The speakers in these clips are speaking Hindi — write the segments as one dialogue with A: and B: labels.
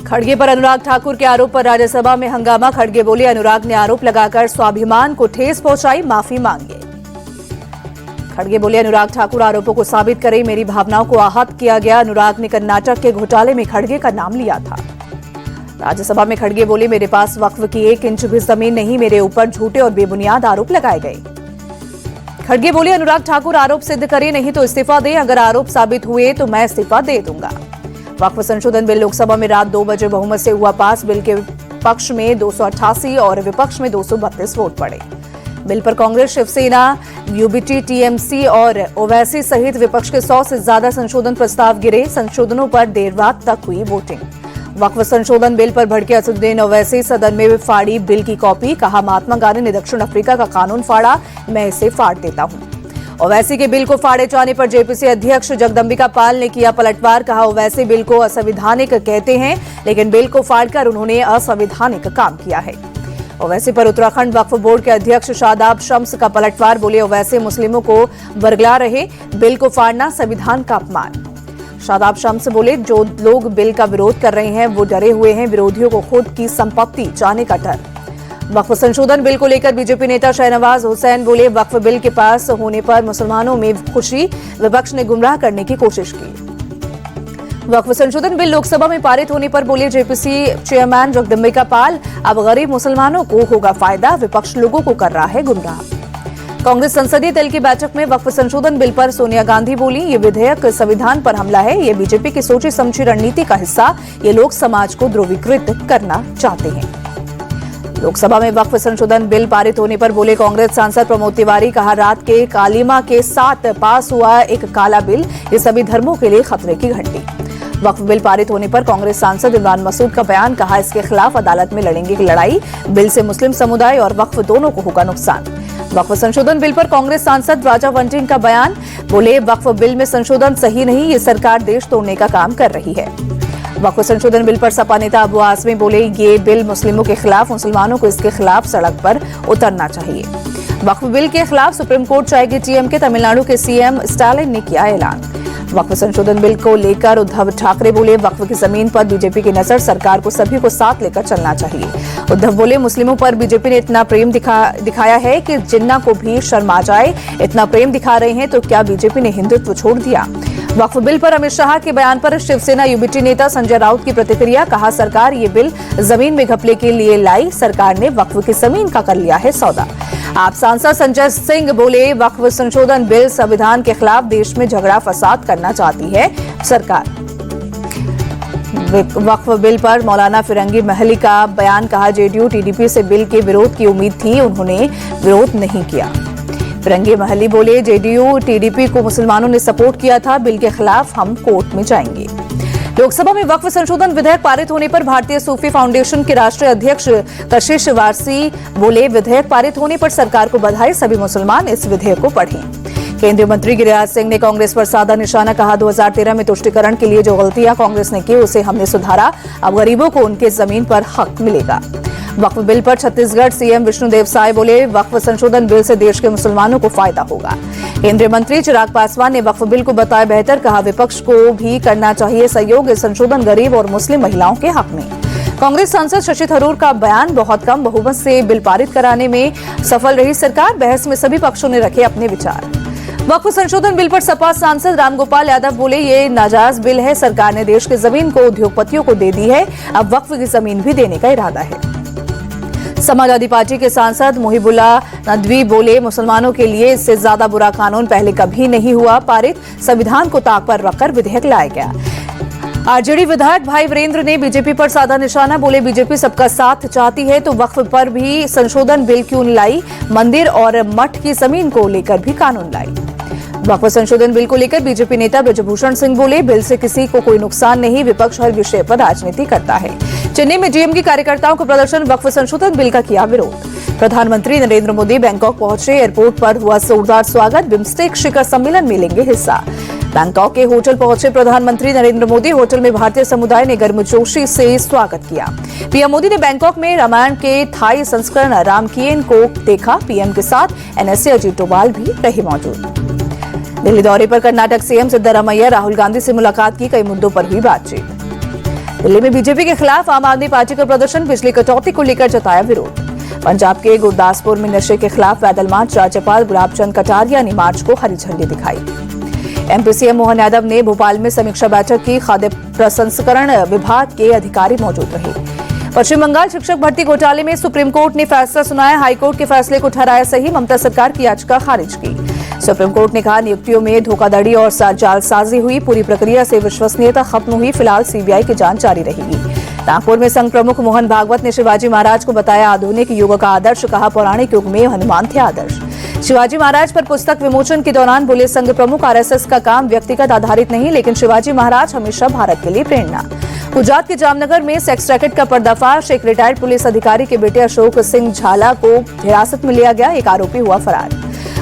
A: खड़गे पर अनुराग ठाकुर के आरोप पर राज्यसभा में हंगामा। खड़गे बोले, अनुराग ने आरोप लगाकर स्वाभिमान को ठेस पहुंचाई, माफी मांगिए। खड़गे बोले, अनुराग ठाकुर आरोपों को साबित करें, मेरी भावनाओं को आहत किया गया। अनुराग ने कर्नाटक के घोटाले में खड़गे का नाम लिया था। राज्यसभा में खड़गे बोले, मेरे पास वक्फ की 1 इंच भी जमीन नहीं, मेरे ऊपर झूठे और बेबुनियाद आरोप लगाए गए। खड़गे बोले, अनुराग ठाकुर आरोप सिद्ध करे, नहीं तो इस्तीफा दे। अगर आरोप साबित हुए तो मैं इस्तीफा दे दूंगा। वक्फ संशोधन बिल लोकसभा में रात 2 बजे बहुमत से हुआ पास। बिल के पक्ष में 288 और विपक्ष में 232 वोट पड़े। बिल पर कांग्रेस, शिवसेना, यूबीटी, टीएमसी और ओवैसी सहित विपक्ष के 100 से ज्यादा संशोधन प्रस्ताव गिरे। संशोधनों पर देर रात तक हुई वोटिंग। वक्फ संशोधन बिल पर भड़के असदुद्दीन ओवैसी, सदन में फाड़ी बिल की कॉपी। कहा, महात्मा गांधी ने दक्षिण अफ्रीका का कानून फाड़ा, मैं इसे फाड़ देता हूं। ओवैसी के बिल को फाड़े जाने पर जेपीसी अध्यक्ष जगदंबिका पाल ने किया पलटवार। कहा, ओवैसी बिल को असंवैधानिक कहते हैं, लेकिन बिल को फाड़कर उन्होंने असंवैधानिक काम किया है। ओवैसी पर उत्तराखंड वक्फ बोर्ड के अध्यक्ष शादाब शम्स का पलटवार। बोले, ओवैसी मुस्लिमों को बरगला रहे, बिल को फाड़ना संविधान का अपमान। शादाब शम्स बोले, जो लोग बिल का विरोध कर रहे हैं वो डरे हुए हैं, विरोधियों को खुद की संपत्ति जाने का डर। वक्फ संशोधन बिल को लेकर बीजेपी नेता शहनवाज हुसैन बोले, वक्फ बिल के पास होने पर मुसलमानों में खुशी, विपक्ष ने गुमराह करने की कोशिश की। वक्फ संशोधन बिल लोकसभा में पारित होने पर बोले जेपीसी चेयरमैन जगदंबिका पाल, अब गरीब मुसलमानों को होगा फायदा, विपक्ष लोगों को कर रहा है गुमराह। कांग्रेस संसदीय दल की बैठक में वक्फ संशोधन बिल पर सोनिया गांधी बोली, ये विधेयक संविधान पर हमला है, ये बीजेपी की सोची समझी रणनीति का हिस्सा, ये लोग समाज को ध्रुवीकृत करना चाहते हैं। लोकसभा में वक्फ संशोधन बिल पारित होने पर बोले कांग्रेस सांसद प्रमोद तिवारी। कहा, रात के कालीमा के साथ पास हुआ एक काला बिल, ये सभी धर्मों के लिए खतरे की घंटी। वक्फ बिल पारित होने पर कांग्रेस सांसद इमरान मसूद का बयान। कहा, इसके खिलाफ अदालत में लड़ेंगे लड़ाई, बिल से मुस्लिम समुदाय और वक्फ दोनों को होगा नुकसान। वक्फ संशोधन बिल पर कांग्रेस सांसद राजा वंटिंग का बयान। बोले, वक्फ बिल में संशोधन सही नहीं, ये सरकार देश तोड़ने का काम कर रही है। वक्फ संशोधन बिल पर सपा नेता अबू आसमी बोले, ये बिल मुस्लिमों के खिलाफ, मुसलमानों को इसके खिलाफ सड़क पर उतरना चाहिए। वक्फ बिल के खिलाफ सुप्रीम कोर्ट जाएगी टीएमके, तमिलनाडु के सीएम स्टालिन ने किया ऐलान। वक्फ संशोधन बिल को लेकर उद्धव ठाकरे बोले, वक्फ की जमीन पर बीजेपी की नजर, सरकार को सभी को साथ लेकर चलना चाहिए। उद्धव बोले, मुस्लिमों पर बीजेपी ने इतना प्रेम दिखाया है कि जिन्ना को भी शर्म आ जाए, इतना प्रेम दिखा रहे हैं तो क्या बीजेपी ने हिंदुत्व छोड़ दिया। वक्फ बिल पर अमित शाह के बयान पर शिवसेना यूबीटी नेता संजय राउत की प्रतिक्रिया। कहा, सरकार ये बिल जमीन में घपले के लिए लाई, सरकार ने वक्फ की जमीन का कर लिया है सौदा। आप सांसद संजय सिंह बोले, वक्फ संशोधन बिल संविधान के खिलाफ, देश में झगड़ा फसाद करना चाहती है सरकार। वक्फ बिल पर मौलाना फिरंगी महली का बयान। कहा, जेडीयू टीडीपी से बिल के विरोध की उम्मीद थी, उन्होंने विरोध नहीं किया। फिरंगी महली बोले, जेडीयू टीडीपी को मुसलमानों ने सपोर्ट किया था, बिल के खिलाफ हम कोर्ट में जाएंगे। लोकसभा में वक्फ संशोधन विधेयक पारित होने पर भारतीय सूफी फाउंडेशन के राष्ट्रीय अध्यक्ष कशिश वारसी बोले, विधेयक पारित होने पर सरकार को बधाई, सभी मुसलमान इस विधेयक को पढ़ें। केंद्रीय मंत्री गिरिराज सिंह ने कांग्रेस पर साधा निशाना। कहा, 2013 में तुष्टीकरण के लिए जो गलतियां कांग्रेस ने की उसे हमने सुधारा, अब गरीबों को उनके जमीन पर हक मिलेगा। वक्फ बिल पर छत्तीसगढ़ सीएम विष्णुदेव साय बोले, वक्फ संशोधन बिल से देश के मुसलमानों को फायदा होगा। केंद्रीय मंत्री चिराग पासवान ने वक्फ बिल को बताया बेहतर। कहा, विपक्ष को भी करना चाहिए सहयोग, संशोधन गरीब और मुस्लिम महिलाओं के हक में। कांग्रेस सांसद शशि थरूर का बयान। बहुत कम बहुमत से बिल पारित कराने में सफल रही सरकार, बहस में सभी पक्षों ने रखे अपने विचार। वक्फ संशोधन बिल पर सपा सांसद रामगोपाल यादव बोले, ये नाजायज बिल है, सरकार ने देश की जमीन को उद्योगपतियों को दे दी है, अब वक्फ की जमीन भी देने का इरादा है। समाजवादी पार्टी के सांसद मुहिबुल्लाह नदवी बोले, मुसलमानों के लिए इससे ज्यादा बुरा कानून पहले कभी नहीं हुआ पारित, संविधान को ताक पर रखकर विधेयक लाया गया। आरजेडी विधायक भाई वीरेंद्र ने बीजेपी पर साधा निशाना। बोले, बीजेपी सबका साथ चाहती है तो वक्फ पर भी संशोधन बिल क्यों लाई, मंदिर और मठ की जमीन को लेकर भी कानून लाई। वक्फ संशोधन बिल को लेकर बीजेपी नेता ब्रजभूषण सिंह बोले, बिल से किसी को कोई नुकसान नहीं, विपक्ष हर विषय पर राजनीति करता है। चेन्नई में डीएमके कार्यकर्ताओं का प्रदर्शन, वक्फ संशोधन बिल का किया विरोध। प्रधानमंत्री नरेंद्र मोदी बैंकॉक पहुंचे, एयरपोर्ट पर हुआ जोरदार स्वागत, बिम्स्टेक शिखर सम्मेलन में लेंगे हिस्सा। बैंकॉक के होटल पहुंचे प्रधानमंत्री नरेंद्र मोदी, होटल में भारतीय समुदाय ने गर्मजोशी से स्वागत किया। पीएम मोदी ने बैंकॉक में रामायण के थाई संस्करण रामकियन को देखा। पीएम के साथ एनएसए अजीत डोभाल भी रहे मौजूद। दिल्ली दौरे पर कर्नाटक सीएम सिद्धरामैया, राहुल गांधी से मुलाकात की, कई मुद्दों पर हुई बातचीत। दिल्ली में बीजेपी के खिलाफ आम आदमी पार्टी का प्रदर्शन, बिजली कटौती को लेकर जताया विरोध। पंजाब के गुरदासपुर में नशे के खिलाफ पैदल मार्च, राज्यपाल गुलाब चंद कटारिया ने मार्च को हरी झंडी दिखाई। एमपी सीएम मोहन यादव ने भोपाल में समीक्षा बैठक की, खाद्य प्रसंस्करण विभाग के अधिकारी मौजूद रहे। पश्चिम बंगाल शिक्षक भर्ती घोटाले में सुप्रीम कोर्ट ने फैसला सुनाया, हाईकोर्ट के फैसले को ठहराया सही, ममता सरकार की याचिका खारिज की। सुप्रीम कोर्ट ने कहा नियुक्तियों में धोखाधड़ी और जालसाजी हुई, पूरी प्रक्रिया से विश्वसनीयता खत्म हुई, फिलहाल सीबीआई की जांच जारी रहेगी। नागपुर में संघ प्रमुख मोहन भागवत ने शिवाजी महाराज को बताया आधुनिक युग का आदर्श, कहा पौराणिक युग में हनुमान थे आदर्श। शिवाजी महाराज पर पुस्तक विमोचन के दौरान बोले संघ प्रमुख, आरएसएस का काम व्यक्तिगत आधारित नहीं, लेकिन शिवाजी महाराज हमेशा भारत के लिए प्रेरणा। गुजरात के जामनगर में सेक्स रैकेट का पर्दाफाश, एक रिटायर्ड पुलिस अधिकारी के बेटे अशोक सिंह झाला को हिरासत में लिया गया, एक आरोपी हुआ फरार।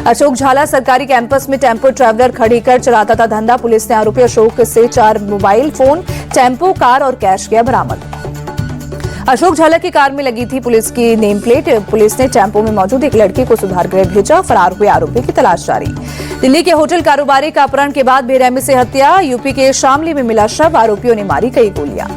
A: अशोक झाला सरकारी कैंपस में टेम्पो ट्रैवलर खड़ी कर चलाता था धंधा, पुलिस ने आरोपी अशोक से 4 मोबाइल फोन, टेम्पो, कार और कैश किया बरामद। अशोक झाला की कार में लगी थी पुलिस की नेम प्लेट, पुलिस ने टेम्पो में मौजूद एक लड़की को सुधार गृह भेजा, फरार हुए आरोपी की तलाश जारी। दिल्ली के होटल कारोबारी का अपहरण के बाद बेरहमी से हत्या, यूपी के शामली में मिला शव, आरोपियों ने मारी कई गोलियां।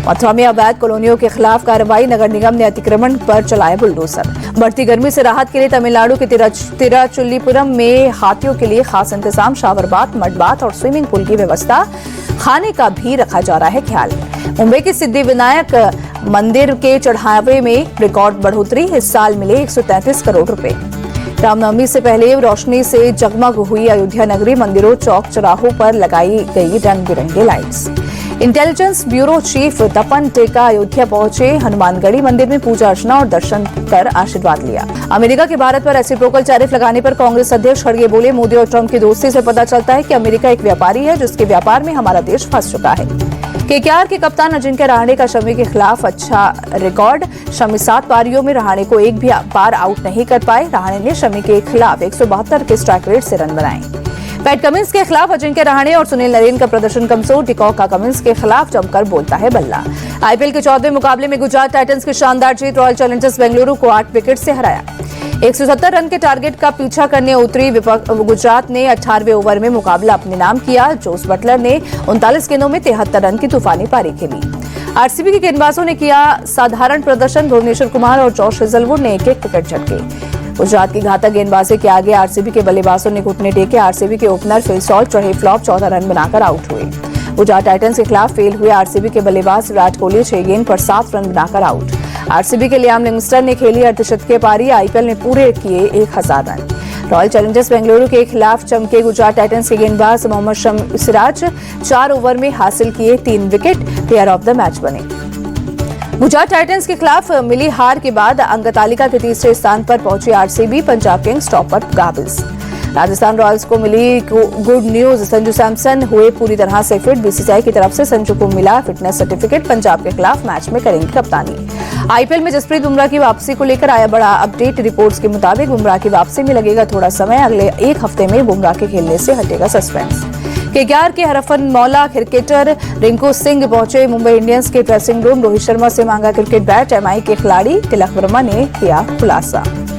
A: मथुरा में अवैध कॉलोनियों के खिलाफ कार्रवाई, नगर निगम ने अतिक्रमण पर चलाया बुलडोजर। बढ़ती गर्मी से राहत के लिए तमिलनाडु के तिरुचुल्लीपुरम में हाथियों के लिए खास इंतजाम, शावर बाथ, मड बाथ और स्विमिंग पूल की व्यवस्था, खाने का भी रखा जा रहा है ख्याल। मुंबई के सिद्धि विनायक मंदिर के चढ़ावे में रिकॉर्ड बढ़ोतरी, इस साल मिले 133 करोड़ रुपए। रामनवमी से पहले रोशनी से जगमग हुई अयोध्या नगरी, मंदिरों, चौक चौराहों पर लगाई गई रंग बिरंगे लाइट्स। इंटेलिजेंस ब्यूरो चीफ तपन टेका अयोध्या पहुंचे, हनुमानगढ़ी मंदिर में पूजा अर्चना और दर्शन कर आशीर्वाद लिया। अमेरिका के भारत पर रेसिप्रोकल टैरिफ लगाने पर कांग्रेस अध्यक्ष खड़गे बोले, मोदी और ट्रंप की दोस्ती से पता चलता है कि अमेरिका एक व्यापारी है जिसके व्यापार में हमारा देश फंस चुका है। केकेआर के कप्तान अजिंक्य रहाणे का शमी के खिलाफ अच्छा रिकॉर्ड, शमी 7 पारियों में रहाणे को एक भी बार आउट नहीं कर पाए। रहाणे ने शमी के खिलाफ 172 के स्ट्राइक रेट से रन बनाए। पैट कमिंस के खिलाफ अजिंक्य रहाणे और सुनील नरेन का प्रदर्शन कमजोर, डिकॉक का कमिंस के खिलाफ जमकर बोलता है बल्ला। आईपीएल के 14वें मुकाबले में गुजरात टाइटंस की शानदार जीत, रॉयल चैलेंजर्स बेंगलुरु को 8 विकेट से हराया। 170 रन के टारगेट का पीछा करने उतरी गुजरात ने 18वें ओवर में मुकाबला अपने नाम किया। जोस बटलर ने 39 गेंदों में 73 रन की तूफानी पारी खेली। आरसीबी के गेंदबाजों ने किया साधारण प्रदर्शन, भुवनेश्वर कुमार और जॉश हेजलवुड ने एक-एक विकेट झटके। गुजरात की घातक गेंदबाजी के आगे आरसीबी के बल्लेबाजों ने घुटने टेके। आरसीबी के ओपनर फिल सॉल्ट रहे फ्लॉप, 14 रन बनाकर आउट हुए। गुजरात टाइटंस के खिलाफ फेल हुए आरसीबी के बल्लेबाज विराट कोहली 6 गेंद पर 7 रन बनाकर आउट। आरसीबी के लियाम लिविंगस्टन ने खेली अर्धशतकीय पारी, आईपीएल में पूरे किए 1000 रन। रॉयल चैलेंजर्स बेंगलुरु के खिलाफ चमके गुजरात टाइटंस के गेंदबाज मोहम्मद सिराज 4 ओवर में हासिल किए 3 wicket, player of the match बने। गुजरात टाइटंस के खिलाफ मिली हार के बाद अंक तालिका के तीसरे स्थान पर पहुंची आरसीबी, पंजाब किंग्स टॉप पर काबिज। राजस्थान रॉयल्स को मिली गुड न्यूज, संजू सैमसन हुए पूरी तरह से फिट, बीसीसीआई की तरफ से संजू को मिला फिटनेस सर्टिफिकेट, पंजाब के खिलाफ मैच में करेंगे कप्तानी। आईपीएल में जसप्रीत बुमराह की वापसी को लेकर आया बड़ा अपडेट, रिपोर्ट्स के मुताबिक बुमराह की वापसी में लगेगा थोड़ा समय, अगले 1 हफ्ते में बुमराह के खेलने से हटेगा सस्पेंस। केकेआर के हरफनमौला क्रिकेटर रिंकू सिंह पहुंचे मुंबई इंडियंस के ड्रेसिंग रूम, रोहित शर्मा से मांगा क्रिकेट बैट, एमआई के खिलाड़ी तिलक वर्मा ने किया खुलासा।